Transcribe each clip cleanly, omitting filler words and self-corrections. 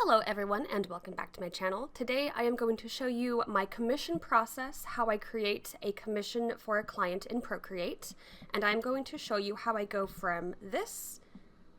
Hello everyone and welcome back to my channel. Today I am going to show you my commission process, how I create a commission for a client in Procreate, and I'm going to show you how I go from this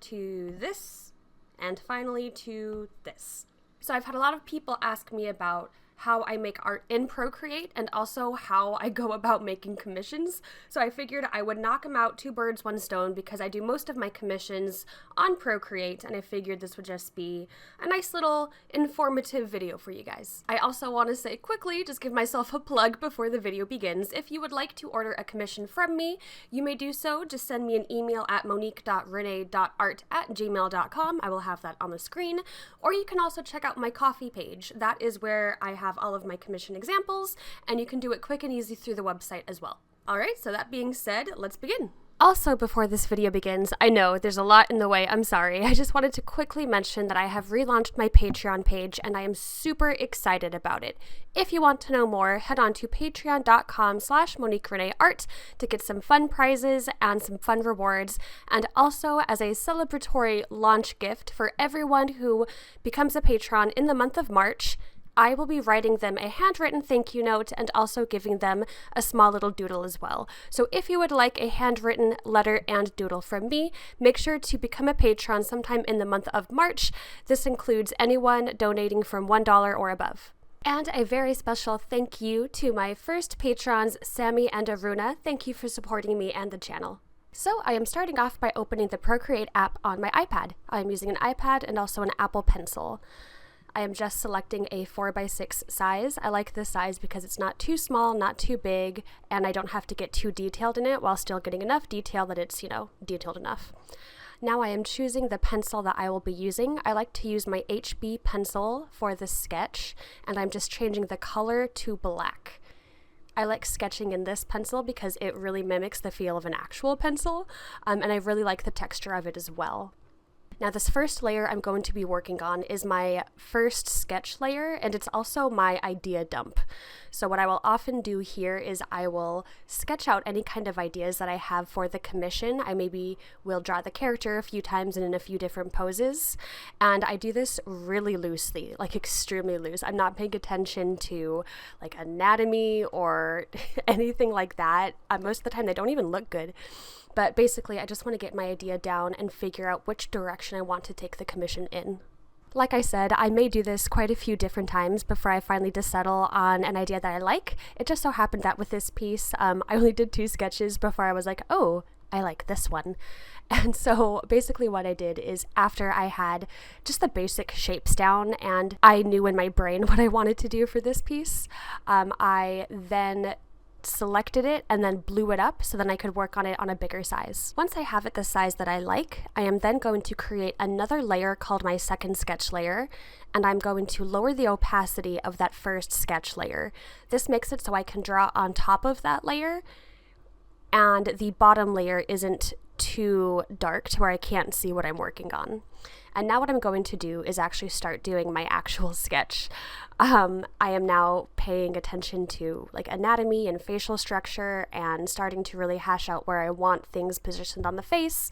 to this and finally to this. So I've had a lot of people ask me about how I make art in Procreate and also how I go about making commissions. So I figured I would knock them out, two birds, one stone, because I do most of my commissions on Procreate, and I figured this would just be a nice little informative video for you guys. I also want to say quickly, just give myself a plug before the video begins. If you would like to order a commission from me, you may do so. Just send me an email at monique.renee.art@gmail.com. I will have that on the screen. Or you can also check out my Ko-fi page. That is where I have all of my commission examples, and you can do it quick and easy through the website as well. Alright, so that being said, let's begin. Also, before this video begins, I know there's a lot in the way, I'm sorry. I just wanted to quickly mention that I have relaunched my Patreon page and I am super excited about it. If you want to know more, head on to patreon.com/Monique Renee Art to get some fun prizes and some fun rewards. And also, as a celebratory launch gift for everyone who becomes a patron in the month of March, I will be writing them a handwritten thank you note and also giving them a small little doodle as well. So if you would like a handwritten letter and doodle from me, make sure to become a patron sometime in the month of March. This includes anyone donating from $1 or above. And a very special thank you to my first patrons, Sammy and Aruna. Thank you for supporting me and the channel. So I am starting off by opening the Procreate app on my iPad. I am using an iPad and also an Apple Pencil. I am just selecting a 4x6 size. I like this size because it's not too small, not too big, and I don't have to get too detailed in it while still getting enough detail that it's, detailed enough. Now I am choosing the pencil that I will be using. I like to use my HB pencil for the sketch, and I'm just changing the color to black. I like sketching in this pencil because it really mimics the feel of an actual pencil, and I really like the texture of it as well. Now this first layer I'm going to be working on is my first sketch layer, and it's also my idea dump. So what I will often do here is I will sketch out any kind of ideas that I have for the commission. I maybe will draw the character a few times and in a few different poses, and I do this really loosely, like extremely loose. I'm not paying attention to like anatomy or anything like that. Most of the time they don't even look good. But basically, I just want to get my idea down and figure out which direction I want to take the commission in. Like I said, I may do this quite a few different times before I finally just settle on an idea that I like. It just so happened that with this piece, I only did 2 sketches before I was like, oh, I like this one. And so basically what I did is after I had just the basic shapes down and I knew in my brain what I wanted to do for this piece, I then selected it and then blew it up so then I could work on it on a bigger size. Once I have it the size that I like, I am then going to create another layer called my second sketch layer, and I'm going to lower the opacity of that first sketch layer. This makes it so I can draw on top of that layer and the bottom layer isn't too dark to where I can't see what I'm working on. And now what I'm going to do is actually start doing my actual sketch. I am now paying attention to like anatomy and facial structure and starting to really hash out where I want things positioned on the face.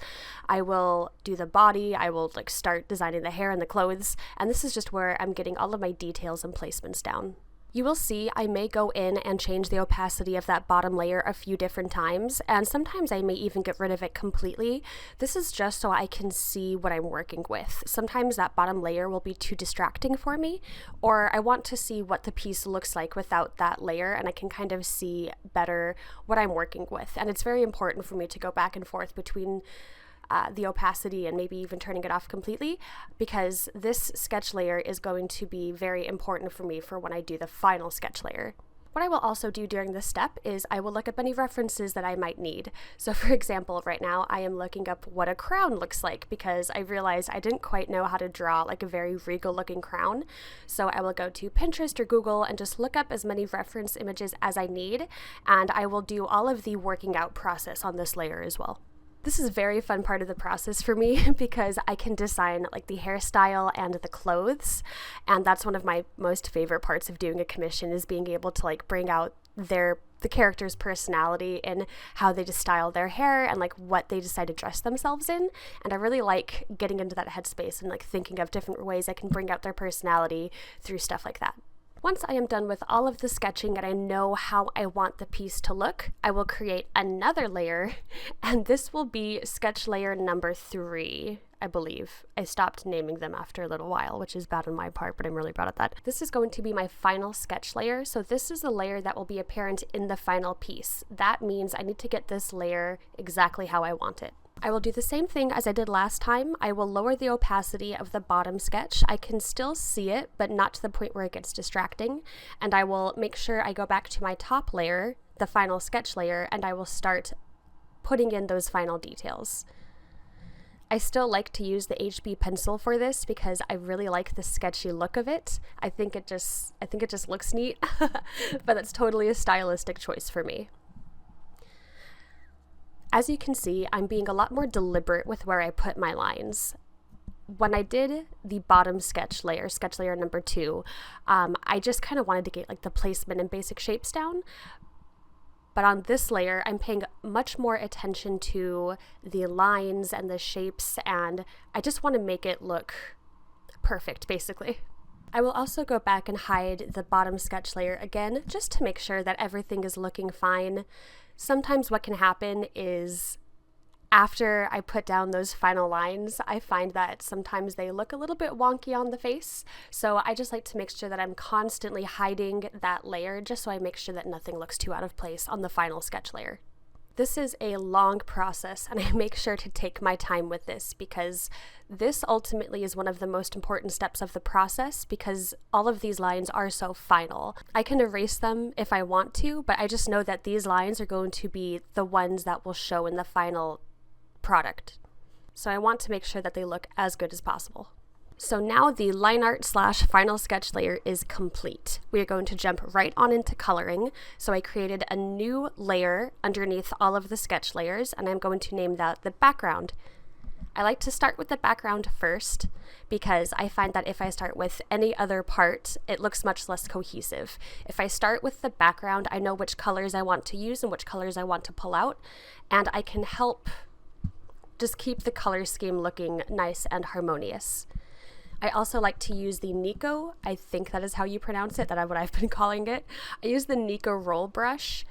I will do the body, I will like start designing the hair and the clothes, and this is just where I'm getting all of my details and placements down. You will see I may go in and change the opacity of that bottom layer a few different times, and sometimes I may even get rid of it completely. This is just so I can see what I'm working with. Sometimes that bottom layer will be too distracting for me, or I want to see what the piece looks like without that layer, and I can kind of see better what I'm working with. And it's very important for me to go back and forth between the opacity and maybe even turning it off completely, because this sketch layer is going to be very important for me for when I do the final sketch layer. What I will also do during this step is I will look up any references that I might need. So for example, right now I am looking up what a crown looks like because I realized I didn't quite know how to draw like a very regal looking crown. So I will go to Pinterest or Google and just look up as many reference images as I need, and I will do all of the working out process on this layer as well. This is a very fun part of the process for me because I can design like the hairstyle and the clothes, and that's one of my most favorite parts of doing a commission, is being able to like bring out their the character's personality and how they just style their hair and like what they decide to dress themselves in. And I really like getting into that headspace and like thinking of different ways I can bring out their personality through stuff like that. Once I am done with all of the sketching and I know how I want the piece to look, I will create another layer, and this will be sketch layer number 3, I believe. I stopped naming them after a little while, which is bad on my part, but I'm really proud of that. This is going to be my final sketch layer, so this is the layer that will be apparent in the final piece. That means I need to get this layer exactly how I want it. I will do the same thing as I did last time. I will lower the opacity of the bottom sketch. I can still see it, but not to the point where it gets distracting. And I will make sure I go back to my top layer, the final sketch layer, and I will start putting in those final details. I still like to use the HB pencil for this because I really like the sketchy look of it. I think it just looks neat, but that's totally a stylistic choice for me. As you can see, I'm being a lot more deliberate with where I put my lines. When I did the bottom sketch layer number 2, I just kind of wanted to get like the placement and basic shapes down. But on this layer, I'm paying much more attention to the lines and the shapes, and I just want to make it look perfect, basically. I will also go back and hide the bottom sketch layer again, just to make sure that everything is looking fine. Sometimes what can happen is after I put down those final lines, I find that sometimes they look a little bit wonky on the face. So I just like to make sure that I'm constantly hiding that layer just so I make sure that nothing looks too out of place on the final sketch layer. This is a long process, and I make sure to take my time with this because this ultimately is one of the most important steps of the process because all of these lines are so final. I can erase them if I want to, but I just know that these lines are going to be the ones that will show in the final product. So I want to make sure that they look as good as possible. So now the line art / final sketch layer is complete. We are going to jump right on into coloring. So I created a new layer underneath all of the sketch layers, and I'm going to name that the background. I like to start with the background first because I find that if I start with any other part, it looks much less cohesive. If I start with the background, I know which colors I want to use and which colors I want to pull out, and I can help just keep the color scheme looking nice and harmonious. I also like to use the Nico, I think that is how you pronounce it, that's what I've been calling it. I use the Nico roll brush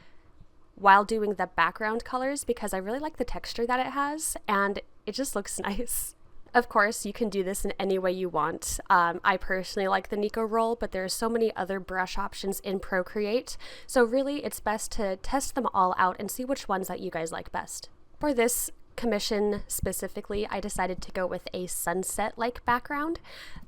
while doing the background colors because I really like the texture that it has and it just looks nice. Of course, you can do this in any way you want. I personally like the Nico roll, but there are so many other brush options in Procreate, so really it's best to test them all out and see which ones that you guys like best. For this commission specifically, I decided to go with a sunset-like background.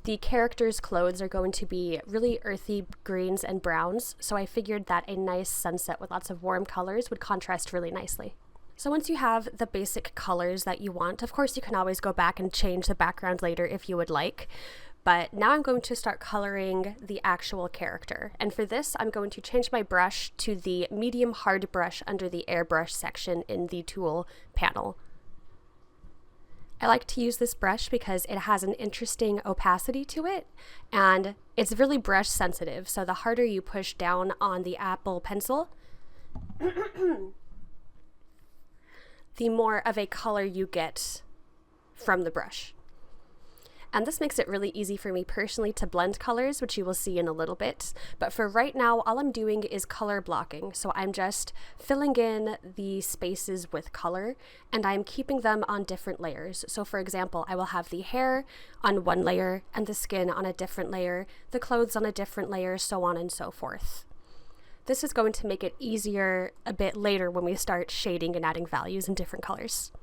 The characters' clothes are going to be really earthy greens and browns, so I figured that a nice sunset with lots of warm colors would contrast really nicely. So once you have the basic colors that you want, of course you can always go back and change the background later if you would like, but now I'm going to start coloring the actual character. And for this, I'm going to change my brush to the medium hard brush under the airbrush section in the tool panel. I like to use this brush because it has an interesting opacity to it and it's really brush sensitive, so the harder you push down on the Apple Pencil, the more of a color you get from the brush. And this makes it really easy for me personally to blend colors, which you will see in a little bit. But for right now, all I'm doing is color blocking. So I'm just filling in the spaces with color and I'm keeping them on different layers. So for example, I will have the hair on one layer and the skin on a different layer, the clothes on a different layer, so on and so forth. This is going to make it easier a bit later when we start shading and adding values in different colors.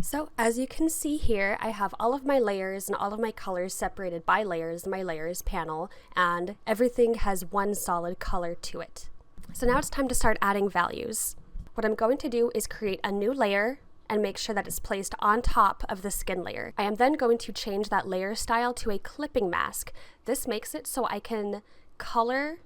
So as you can see here, I have all of my layers and all of my colors separated by layers in my layers panel, and everything has one solid color to it. So now it's time to start adding values. What I'm going to do is create a new layer and make sure that it's placed on top of the skin layer. I am then going to change that layer style to a clipping mask. This makes it so I can color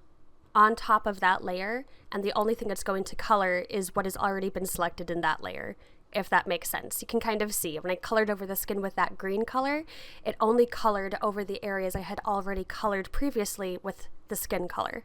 on top of that layer, and the only thing that's going to color is what has already been selected in that layer, if that makes sense. You can kind of see when I colored over the skin with that green color, it only colored over the areas I had already colored previously with the skin color.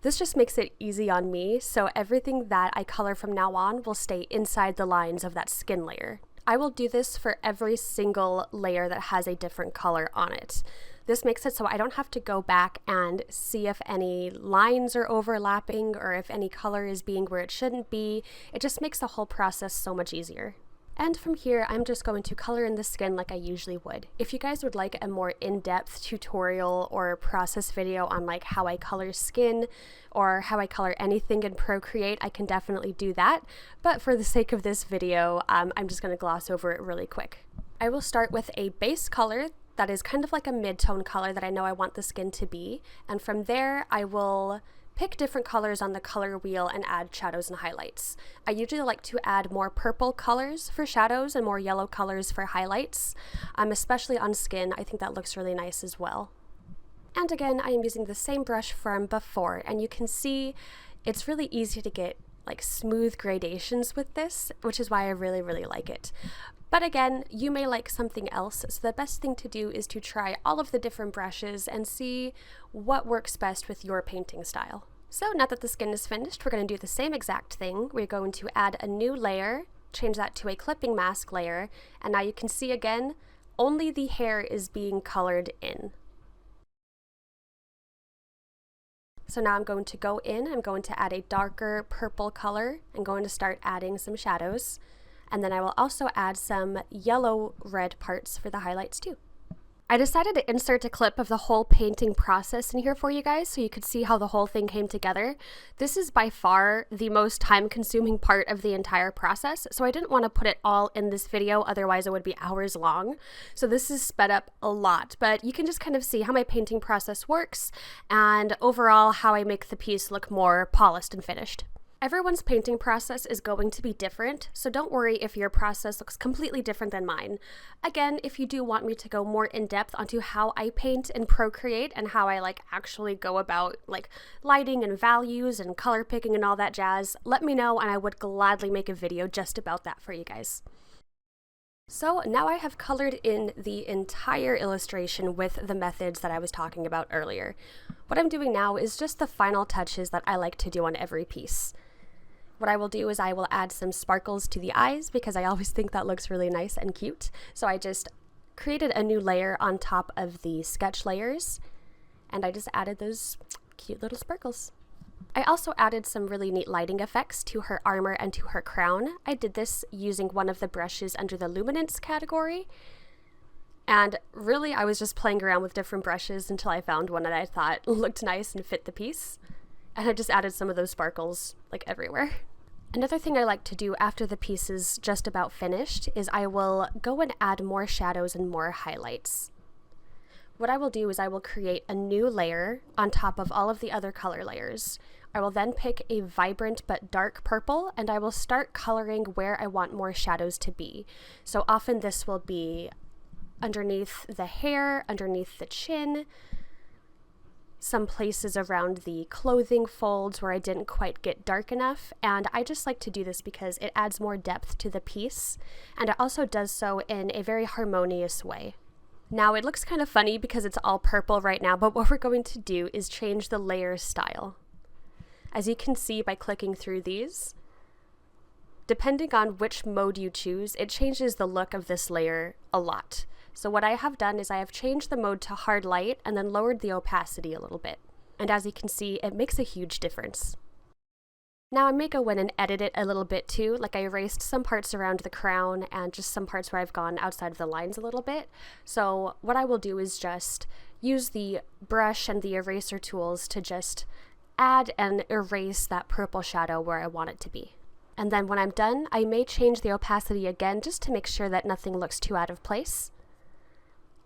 This just makes it easy on me, so everything that I color from now on will stay inside the lines of that skin layer. I will do this for every single layer that has a different color on it. This makes it so I don't have to go back and see if any lines are overlapping or if any color is being where it shouldn't be. It just makes the whole process so much easier. And from here, I'm just going to color in the skin like I usually would. If you guys would like a more in-depth tutorial or process video on like how I color skin or how I color anything in Procreate, I can definitely do that. But for the sake of this video, I'm just going to gloss over it really quick. I will start with a base color that is kind of like a mid-tone color that I know I want the skin to be. And from there, I will pick different colors on the color wheel and add shadows and highlights. I usually like to add more purple colors for shadows and more yellow colors for highlights, especially on skin. I think that looks really nice as well. And again, I am using the same brush from before, and you can see it's really easy to get like smooth gradations with this, which is why I really, really like it. But again, you may like something else, so the best thing to do is to try all of the different brushes and see what works best with your painting style. So now that the skin is finished, we're going to do the same exact thing. We're going to add a new layer, change that to a clipping mask layer, and now you can see again, only the hair is being colored in. So now I'm going to go in, I'm going to add a darker purple color. I'm going to start adding some shadows. And then I will also add some yellow-red parts for the highlights too. I decided to insert a clip of the whole painting process in here for you guys so you could see how the whole thing came together. This is by far the most time-consuming part of the entire process, so I didn't want to put it all in this video, otherwise it would be hours long. So this is sped up a lot, but you can just kind of see how my painting process works and overall how I make the piece look more polished and finished. Everyone's painting process is going to be different, so don't worry if your process looks completely different than mine. Again, if you do want me to go more in depth onto how I paint in Procreate and how I actually go about lighting and values and color picking and all that jazz, let me know and I would gladly make a video just about that for you guys. So now I have colored in the entire illustration with the methods that I was talking about earlier. What I'm doing now is just the final touches that I like to do on every piece. What I will do is I will add some sparkles to the eyes because I always think that looks really nice and cute. So I just created a new layer on top of the sketch layers and I just added those cute little sparkles. I also added some really neat lighting effects to her armor and to her crown. I did this using one of the brushes under the luminance category. And really, I was just playing around with different brushes until I found one that I thought looked nice and fit the piece. And I just added some of those sparkles everywhere. Another thing I like to do after the piece is just about finished is I will go and add more shadows and more highlights. What I will do is I will create a new layer on top of all of the other color layers. I will then pick a vibrant but dark purple and I will start coloring where I want more shadows to be. So often this will be underneath the hair, underneath the chin, some places around the clothing folds where I didn't quite get dark enough, and I just like to do this because it adds more depth to the piece and it also does so in a very harmonious way. Now it looks kind of funny because it's all purple right now, but what we're going to do is change the layer style. As you can see by clicking through these, depending on which mode you choose, it changes the look of this layer a lot. So what I have done is I have changed the mode to hard light and then lowered the opacity a little bit. And as you can see, it makes a huge difference. Now I may go in and edit it a little bit too, I erased some parts around the crown and just some parts where I've gone outside of the lines a little bit. So what I will do is just use the brush and the eraser tools to just add and erase that purple shadow where I want it to be. And then when I'm done, I may change the opacity again just to make sure that nothing looks too out of place.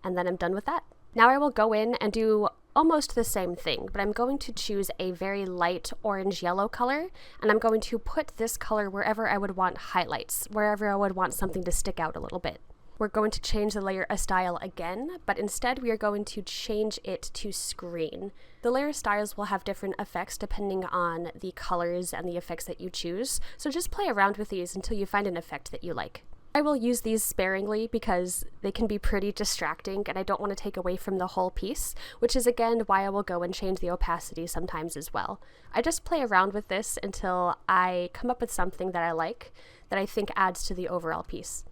And then I'm done with that. Now I will go in and do almost the same thing, but I'm going to choose a very light orange-yellow color, and I'm going to put this color wherever I would want highlights, wherever I would want something to stick out a little bit. We're going to change the layer style again, but instead we are going to change it to screen. The layer styles will have different effects depending on the colors and the effects that you choose, so just play around with these until you find an effect that you like. I will use these sparingly because they can be pretty distracting and I don't want to take away from the whole piece, which is again why I will go and change the opacity sometimes as well. I just play around with this until I come up with something that I like, that I think adds to the overall piece.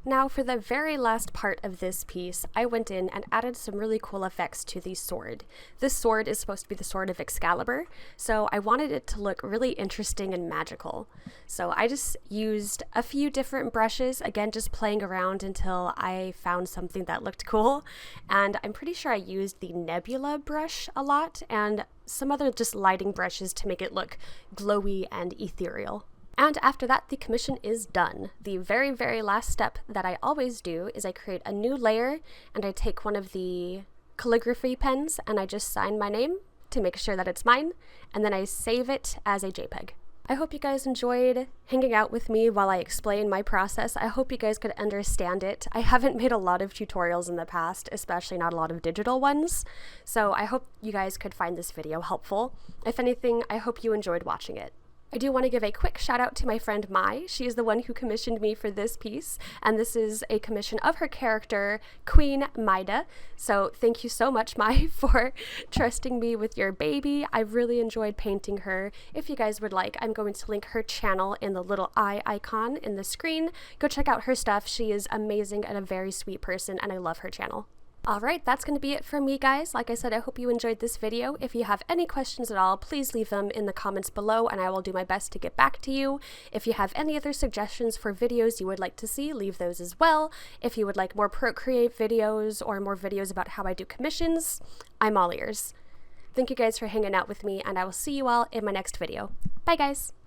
Now for the very last part of this piece, I went in and added some really cool effects to the sword. This sword is supposed to be the sword of Excalibur, so I wanted it to look really interesting and magical. So I just used a few different brushes, again just playing around until I found something that looked cool, and I'm pretty sure I used the Nebula brush a lot and some other just lighting brushes to make it look glowy and ethereal. And after that, the commission is done. The very, very last step that I always do is I create a new layer and I take one of the calligraphy pens and I just sign my name to make sure that it's mine, and then I save it as a JPEG. I hope you guys enjoyed hanging out with me while I explain my process. I hope you guys could understand it. I haven't made a lot of tutorials in the past, especially not a lot of digital ones, so I hope you guys could find this video helpful. If anything, I hope you enjoyed watching it. I do want to give a quick shout out to my friend Mai. She is the one who commissioned me for this piece, and this is a commission of her character, Queen Maida. So thank you so much, Mai, for trusting me with your baby. I really enjoyed painting her. If you guys would like, I'm going to link her channel in the little eye icon in the screen. Go check out her stuff. She is amazing and a very sweet person, and I love her channel. Alright, that's going to be it for me, guys. Like I said, I hope you enjoyed this video. If you have any questions at all, please leave them in the comments below and I will do my best to get back to you. If you have any other suggestions for videos you would like to see, leave those as well. If you would like more Procreate videos or more videos about how I do commissions, I'm all ears. Thank you guys for hanging out with me, and I will see you all in my next video. Bye, guys!